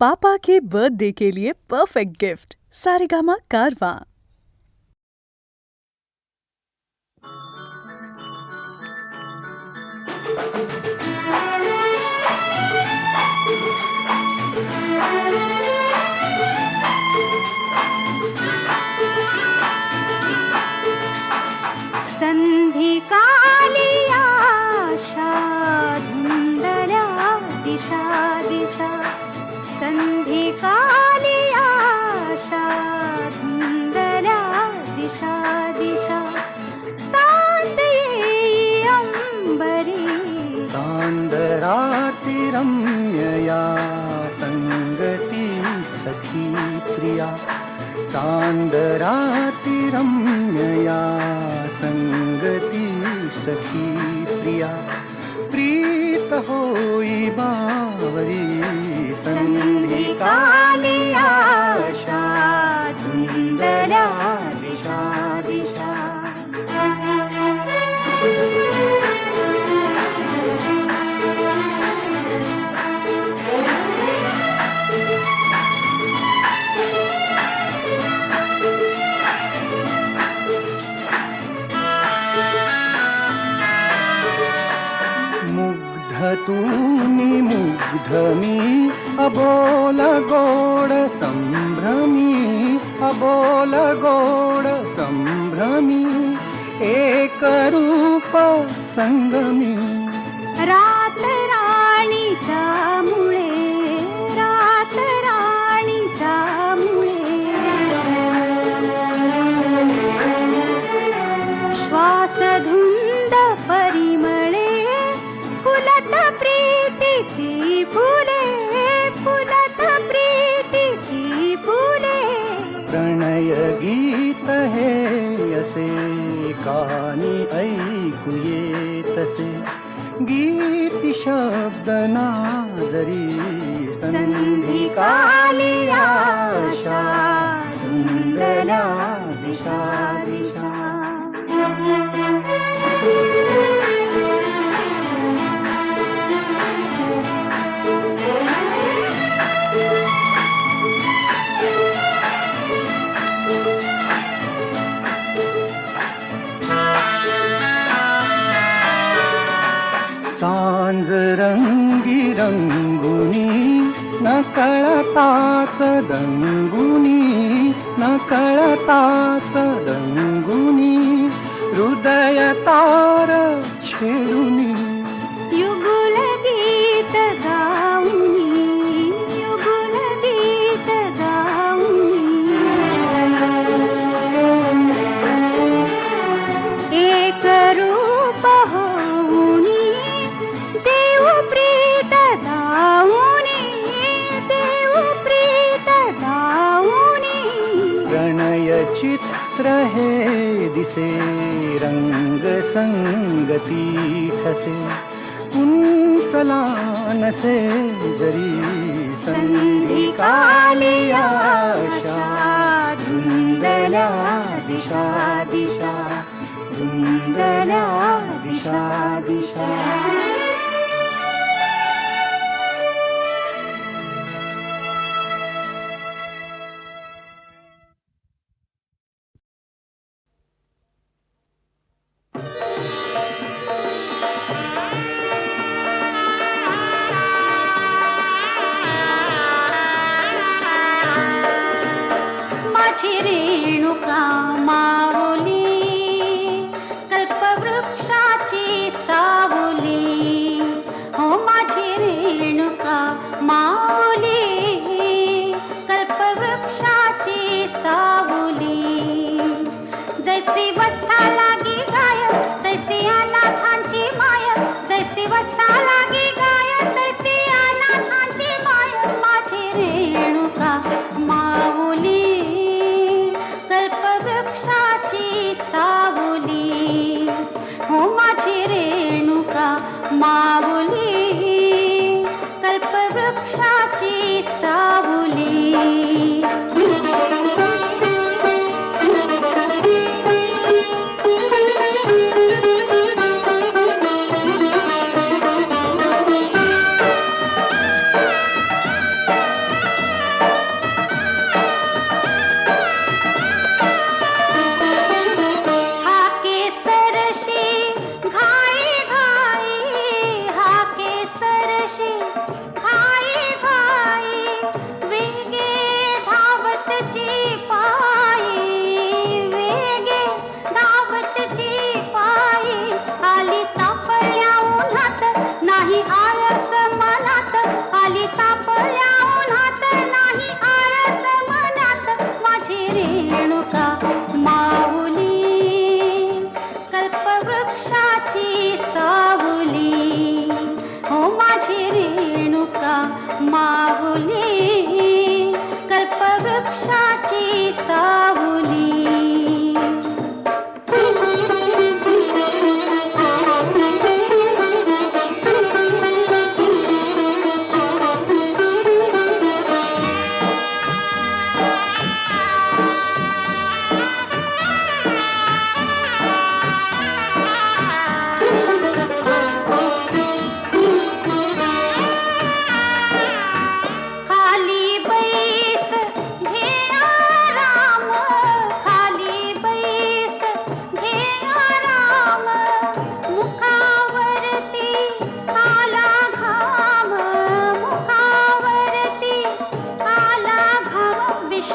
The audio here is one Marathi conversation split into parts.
पापा के बर्थडे के लिए परफेक्ट गिफ्ट सारेगामा कारवां। संधी काली आशा धुंदल्या दिशा दिशा, संधी काली आशा धुंदल्या दिशा दिशा, चांद येई अंबरी चांदराती रम्यया संगती सखी प्रिया, चांदराती रम्यया संगती सखी प्रिया, प्रीत होई बावरी संधी काली आशा धुंदल्या दिशा दिशा। तूनी मुग्ध मी अबोल गोड संभ्रमी, अबोल गोड संभ्रमी, एक रूप संगमी। रात राणीच्या मुळे, रात राणीच्या मुळे, श्वास धुंद परिमळे, फुलत प्रीतीची फुले, फुलत प्रीतीची फुले। प्रणय गीत हे असे कानी ऐकू येतसे, गीती शब्द नाजरी संधी काली आशा धुंदल्या दिशा दिशा। सांज रंगी रंगुनी नकळताच दंगुनी, नकळताच दंगुनी, हृदय तार छेडुनी। युगुल गीत गाऊनी, युगुल गीत गाऊनी, एक रूप होऊनी, देव प्रीत गाऊनी, देव प्रीत गाऊनी। प्रणय चित्र हे दिसे रंग संगती ठसे, उंचला नसे जरी संधी काली आशा धुंदल्या दिशा दिशा, धुंदल्या दिशा दिशा। माझी रेणुका माऊली, कल्पवृक्षाची सावली, हो माझी रेणुका माऊली, कल्पवृक्षाची सावली। जैसी वत्सा लागी गाय, तैसी अनाथांची माय, जैसी वत्सा लागी गाय, तैसी अनाथांची माय, माझी रेणुका माऊली, कल्पवृक्षाची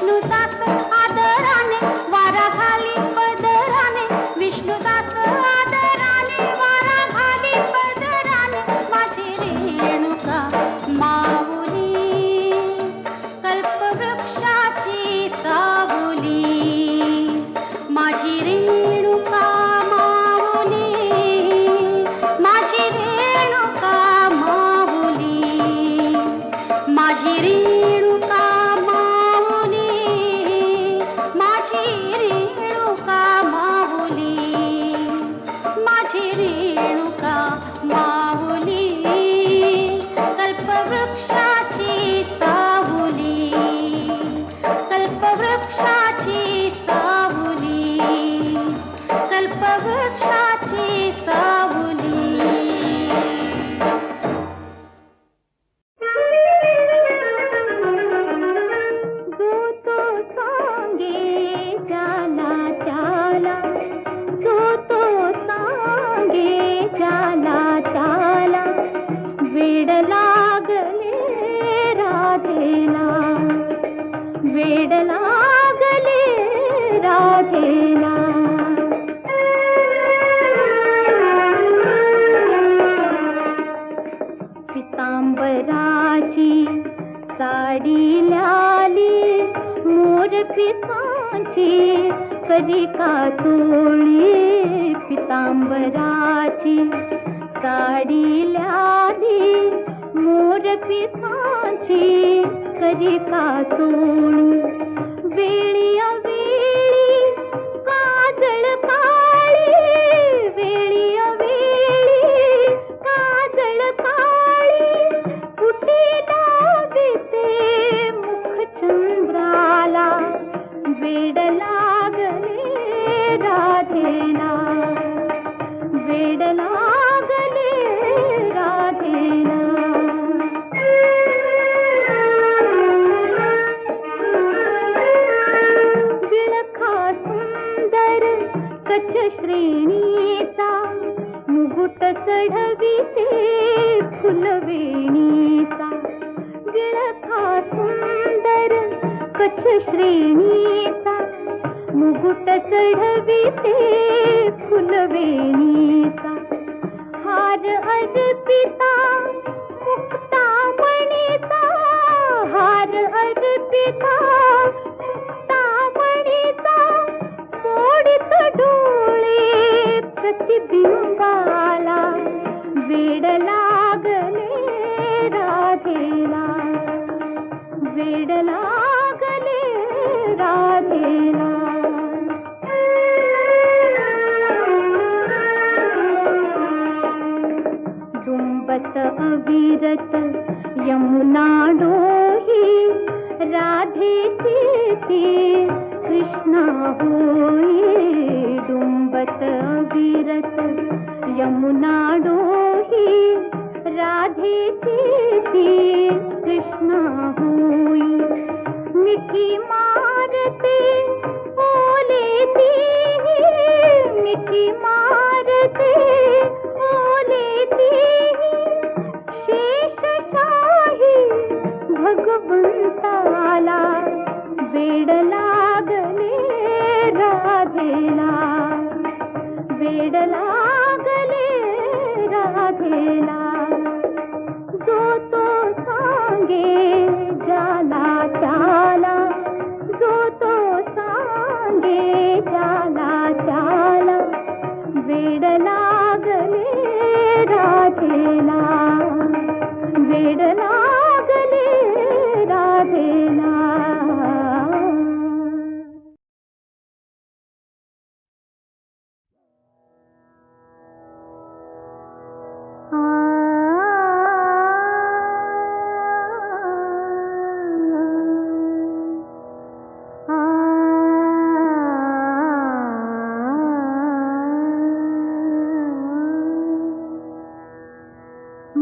विष्णुदास आदराने वारा घाली पदराने, विष्णुदास आदराने वारा घाली पदराने, माझी रेणुका माऊली कल्पवृक्षाची सावली, माझी रेणुका माऊली, माझी रेणुका माऊली, माझी रेणुका माऊली, माझी रेणुका माऊली, माझी रेणुका माऊली कल्पवृक्षाची सावली, कल्पवृक्षाची सावली, कल्पवृक्षाची सावली. जो तो सांगे चाला चाला, जो तो सांगे चाला चाला, वेड लागले राधेला, वेड लागले राधेला. पितांबराची साडी ल्याली, मोर पिसांची कधी का चोळी, पितांबराची साडी ल्याली, मोर पिसांची कधी का चोळी, वेळी अवेळी काजळ काळी, वेळी अवेळी काजळ काळी, कुठे लाविते मुखचंद्राला, वेड लागले राधेला, वेड लागले राधेला. विळखा सुंदर कच्छ श्रेणीचा, मुकुट चढविते फुलवेणीचा, विळखा सुंदर कच्छ श्रेणीचा, मुकुट चढविते फुलवेणीचा, हार अर्पिता मुक्तामणीचा, हार अर्पिता मुक्तामणीचा, मोडित डोळे प्रतिबिंबाला, वेड लागले राधेला, वेड लागले राधेला. डुंबत अविरत यमुना डोही, राधेची ती कृष्णा होई, डुंबत अविरत यमुना डोही, राधेची ती कृष्णा होई, मिठी मारते ओले ती, मिठी मारते ओले ती, शेषशाही भगवंताला, वेड लागले राधेला, वेड लागले राधेला. जो तो सांगे जाला चाला, जो तो सांगे जाला चाला, वेड लागले राधेला, वेड लागले राधेला.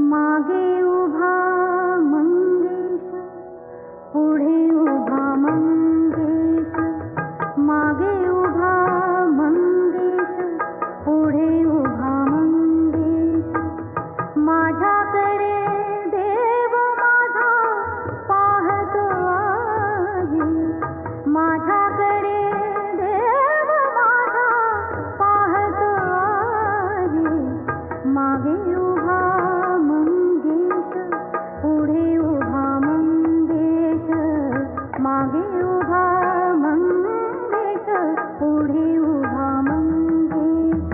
मागे उभा मंगेश, पुढे उभा मंगेश, मागे उभा मंगेश, पुढे उभा मंगेश, माझ्याकडे देव माझा पाहतो आहे, मागे उभा मंगेश, पुढे उभा मंगेश.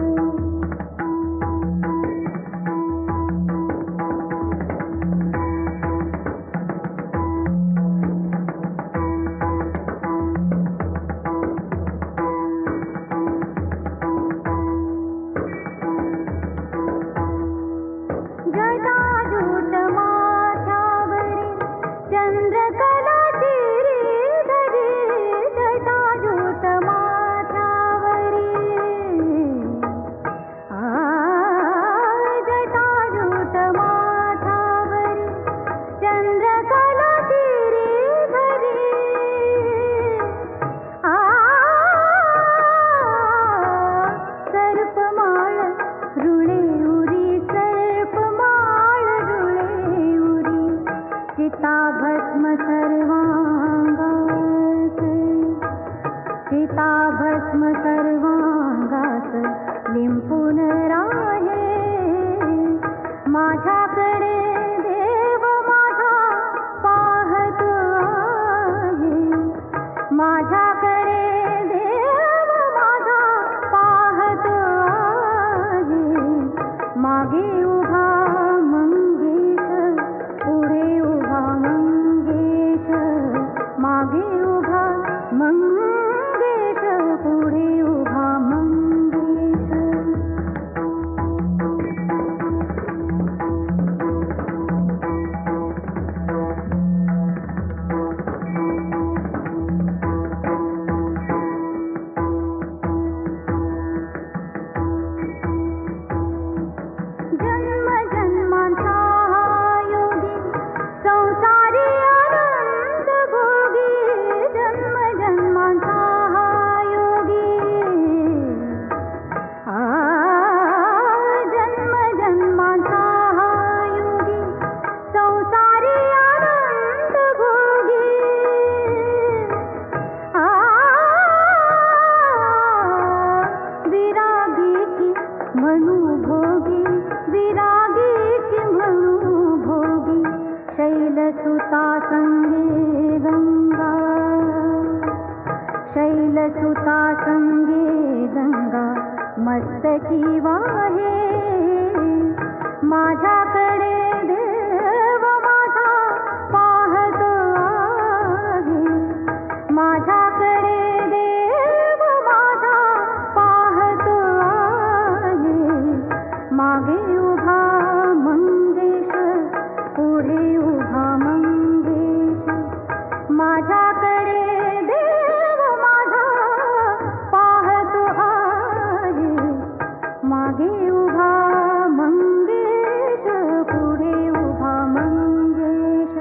जटाजूट माथ्यावरी चंद्रकला शिरीधरी, जटाजूट माथ्यावरी जटाजूट माथ्यावरी चंद्रकला शिरीधरी. सर्पमाळ रुळे उरी, सर्पमाळ रुळे उरी, चिताभस्म सर्वांगास, चिताभस्म सर्वांगास लिंपून राहे. माझ्याकडे देव माझा पाहत आहे, माझ्याकडे देव माझा पाहत आहे. मागे उभा मंगेश, पुढे उभा मंगेश, मागे उभा मंगेश, पुढे उभा मंगेश. जन्म जन्मांचा योगी संसारी आनंद भोगी, जन्म जन्मांचा योगी जन्म जन्मांचा योगी संसारी आनंद भोगी. विरागी की म्हणू भोगी, विरागी की म्हणू भोगी, शैलसुता संगे गंगा, शैलसुता संगे गंगा मस्तकी वाहे. माझ्याकडे देव माझा पाहत आहे, माझ्याकडे देव माझा पाहत आहे. मागे उभा मंगेश, पुढे उभा मंगेश, माझ्याकडे देव माझा पाहत आहे. मागे उभा मंगेश, पुढे उभा मंगेश.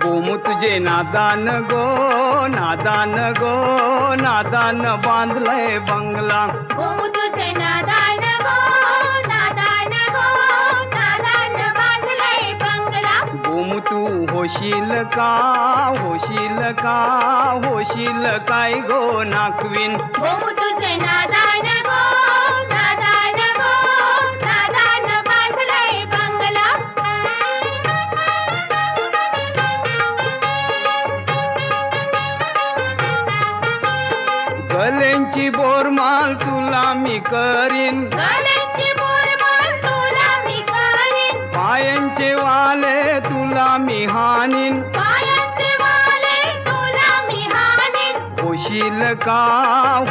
गोमू तुझे नादान गो, नादान गो, नादान बांधलंय बंगला. गोमू तुझे नादान गो, नादान गो, नादान बांधलंय बंगला. गोमू तू होशील का, होशील का, होशील काय गो नाकवीन. गोमू तुझे नादान गो, नादान गो, नादान बांधलंय बंगला. गल्यांची बोरमाल तुला मी करीन, गल्यांची बोरमाल तुला मी करीन, पायांचे वाले तुला मी हानीन. पायांचे वाले तुला मी हाणीन. होशील का,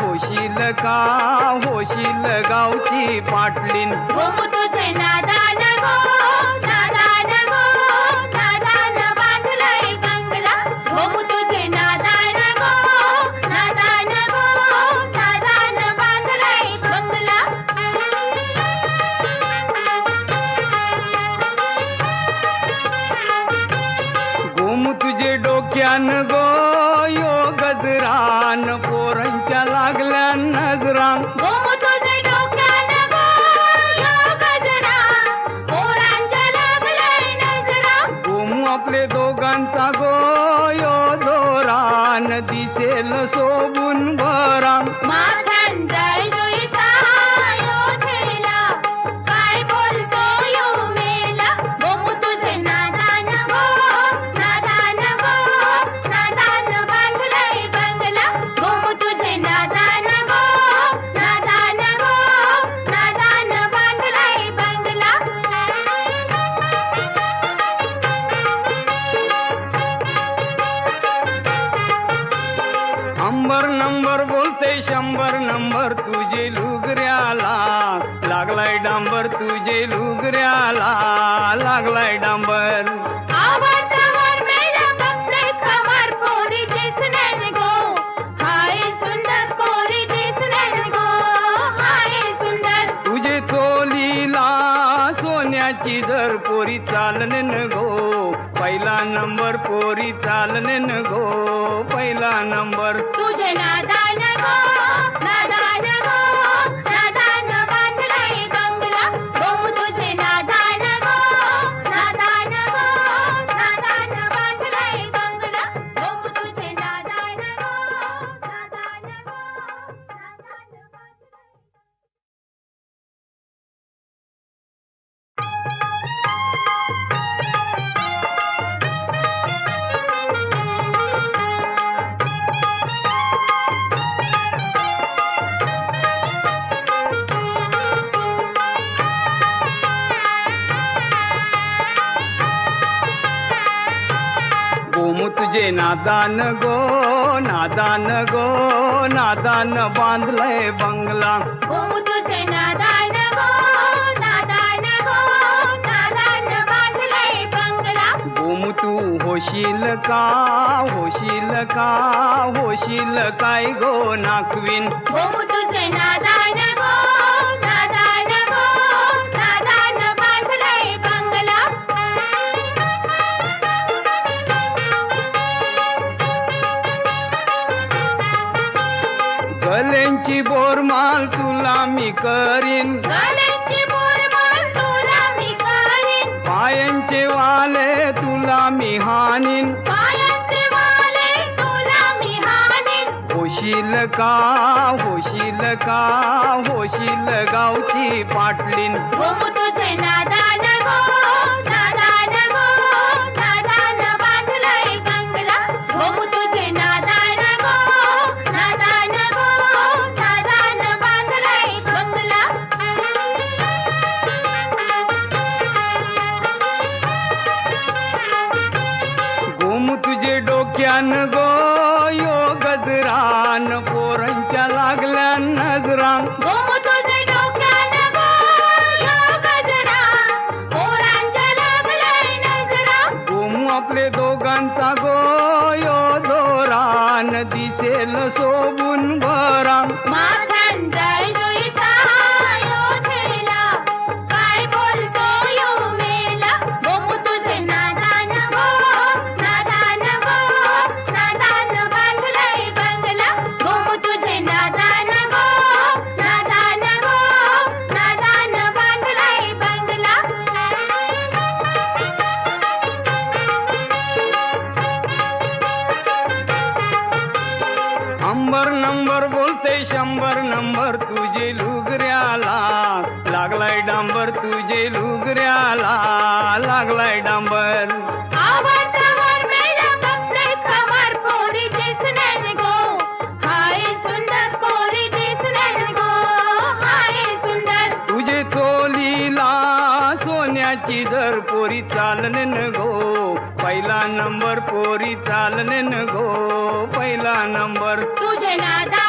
होशील का, होशील गावची पाटलीन. गोमू तुझे नादान गो, नादान गो, नादान बांधलंय बंगला. गोमू तुझे नादान गो, नादान गो, नादान बांधलंय बंगला. गोमू तुझे डोक्यान गो यो गजरान, पोरांच्या लागल्या नजरान. गोमू तुझे तुझे लुगऱ्याला लागलाय डांबर तुझे लुगऱ्याला लागलाय डांबर आवडतावर मेला बघतेस कमर पोरी दिसण्यान गो हाय सुंदर पोरी दिसण्यान गो हाय सुंदर तुझे चोलीला सोन्याची जर पोरी चालने न गो पहिला नंबर पोरी चालने न गो पहिला नंबर तुझे नादान गो नादान गो नादान बांधलाय बंगला गो तुझे नादान गो नादान गो नादान बांधलाय बंगला गो तुझे नादान गो नादान गो नादान बांधलाय गोमू तुझे नादान गो नादान गो नादान बांधलाय बंगला गो तुझे नादान गो नादान गो नादान बांधलाय बंगला गोमू तू होशील का होशील का होशील काय गो नाकविन गो तुझे नादान गो नादान गो नादान बांधलाय बंगला गल्यांची बोरमाल तुला मी करीन गळ्याची बोरमाल तुला मी करीन पायांचे वाले तुला मी हानीन पायाचे वाले तुला मी हाणीन होशील का होशील का होशील गावची पाटलीन गो तुझे नादान गो नादान गो नादान बांधलाय बंगला गो तुझे नादान गो नादान गो नादान बांधलाय बंगला गोमू तुझे डोक्यान गो यो गजरान पोरांच्या लागल्या नजरान गो तुझे डोक्यान गो यो गजरा पोरांच्या लागलाय नजरा गोमू आपले दोघांचा गो यो जोरान दिसेल सोबून भरान माथ्यान जळजुईचा योधेला काय बोलतो यो मेला गो तुझे नादान गो नादान गो नादान बांधलाय बंगला गो तुझे नादान गो नादान गो नादान बांधलाय बंगला अंबर नंबर बोलते 100 नंबर तुझे लुगऱ्याला लागलाय डांबर तुझे लुगऱ्याला लागलाय डांबर आवडतावर मेला बघतेस कमर पोरी दिसण्यान गो हाय सुंदर पोरी दिसण्यान गो हाय सुंदर तुझे चोलीला सोन्याची जर पोरी चालने न गो पहिला नंबर पोरी चालने न गो पहिला नंबर तुझे नादा